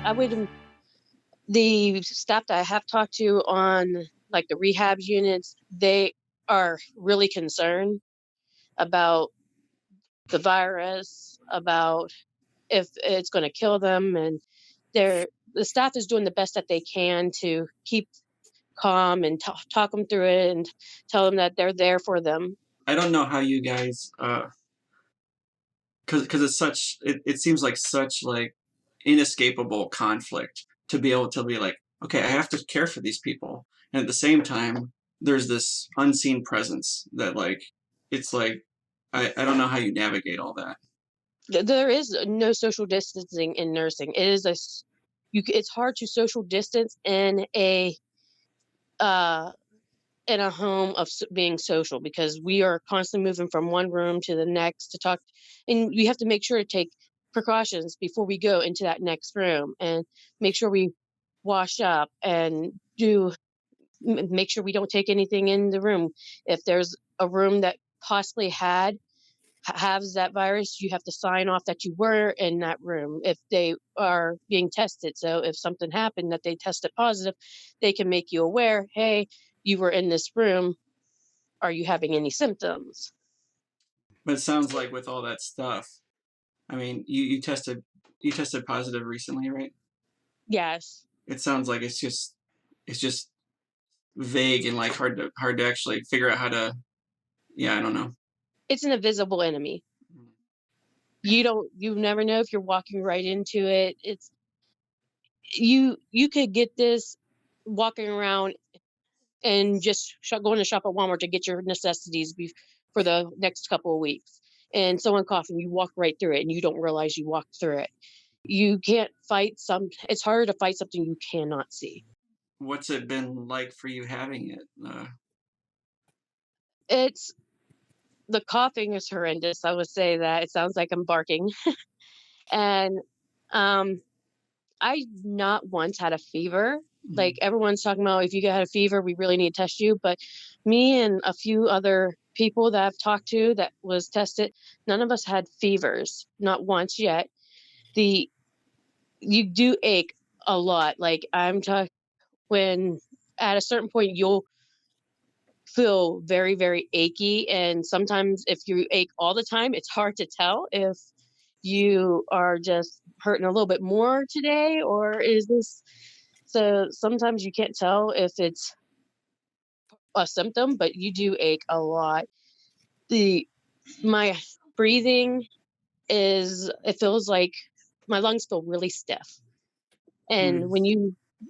I would the staff that I have talked to on like the rehab units, they are really concerned about the virus, about if it's going to kill them, and the staff is doing the best that they can to keep calm and talk them through it and tell them that they're there for them. I don't know how you guys, because it's such, it seems like such like inescapable conflict to be able to be like, okay, I have to care for these people, and at the same time, there's this unseen presence that like, it's like, I don't know how you navigate all that. There is no social distancing in nursing. It is it's hard to social distance uh, in a home of being social because we are constantly moving from one room to the next to talk, and we have to make sure to take precautions before we go into that next room and make sure we wash up and make sure we don't take anything in the room. If there's a room that possibly has that virus, you have to sign off that you were in that room if they are being tested. So if something happened that they tested positive, they can make you aware, hey, you were in this room. Are you having any symptoms? But it sounds like with all that stuff, I mean, you tested positive recently, right? Yes. It sounds like it's just vague and like hard to actually figure out how to. Yeah, I don't know. It's an invisible enemy. You never know if you're walking right into it. You could get this walking around and just going to shop at Walmart to get your necessities for the next couple of weeks. And someone coughing, you walk right through it and you don't realize you walked through it. You can't fight it's harder to fight something you cannot see. What's it been like for you having it? It's the coughing is horrendous. I would say that it sounds like I'm barking. And um I not once had a fever. Like everyone's talking about if you had a fever, we really need to test you. But me and a few other people that I've talked to that was tested, none of us had fevers, not once yet. The You do ache a lot. Like I'm talking when at a certain point you'll feel very, very achy. And sometimes if you ache all the time, it's hard to tell if you are just hurting a little bit more today or is this so sometimes you can't tell if it's a symptom, but you do ache a lot. The My breathing it feels like my lungs feel really stiff. And Hmm.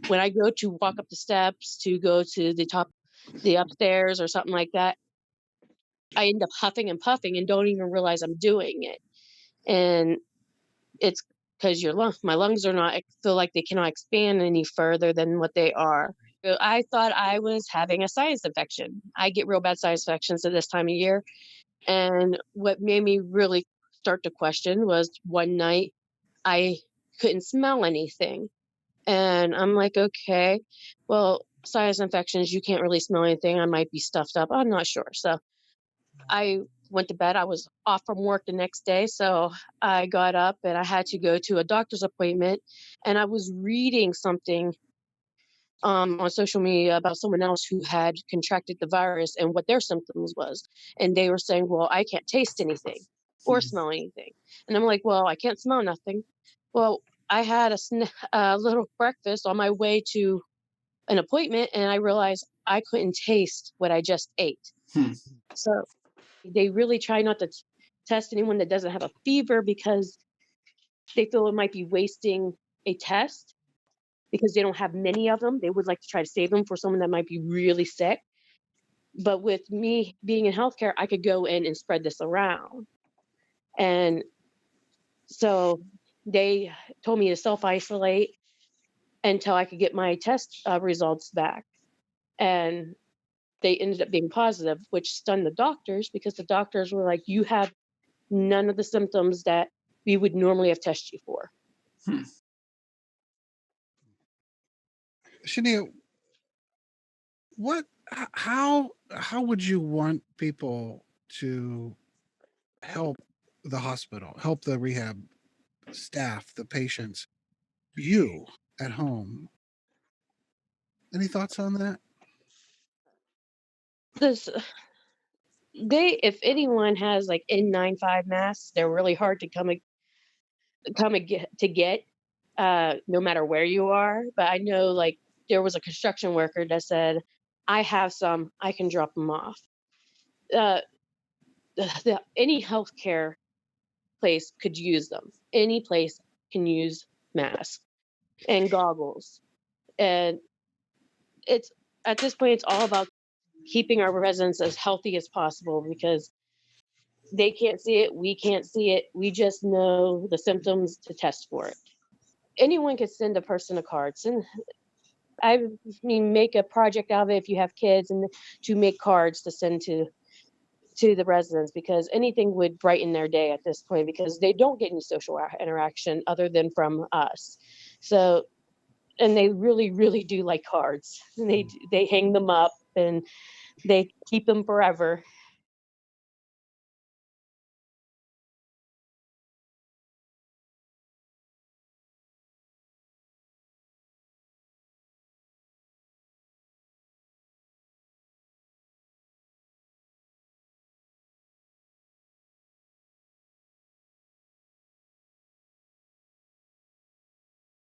when I go to walk up the steps to go to the upstairs or something like that, I end up huffing and puffing and don't even realize I'm doing it. And it's because my lungs are not feel like they cannot expand any further than what they are. So I thought I was having a sinus infection. I get real bad sinus infections at this time of year. And what made me really start to question was one night I couldn't smell anything. And I'm like, okay, well, sinus infections, you can't really smell anything. I might be stuffed up. I'm not sure. So I went to bed. I was off from work the next day. So I got up and I had to go to a doctor's appointment. And I was reading something on social media about someone else who had contracted the virus and what their symptoms was. And they were saying, well, I can't taste anything or smell anything. And I'm like, well, I can't smell nothing. Well, I had a little breakfast on my way to an appointment and I realized I couldn't taste what I just ate. Hmm. So they really try not to test anyone that doesn't have a fever because they feel it might be wasting a test because they don't have many of them. They would like to try to save them for someone that might be really sick. But with me being in healthcare, I could go in and spread this around. And so they told me to self isolate until I could get my test results back. And they ended up being positive, which stunned the doctors because the doctors were like, you have none of the symptoms that we would normally have tested you for. Hmm. Shania, how would you want people to help the hospital, help the rehab staff, the patients you at home. Any thoughts on that? This if anyone has like N95 masks, they're really hard to come and get, no matter where you are. But I know like there was a construction worker that said, "I have some, I can drop them off." Uh, any healthcare place could use them. Any place can use masks and goggles, and it's at this point it's all about keeping our residents as healthy as possible because they can't see it, we can't see it. We just know the symptoms to test for it. Anyone could send a person a card. I mean, make a project out of it if you have kids, and to make cards to send to the residents because anything would brighten their day at this point because they don't get any social interaction other than from us. So, and they really, do like cards. And they hang them up and they keep them forever.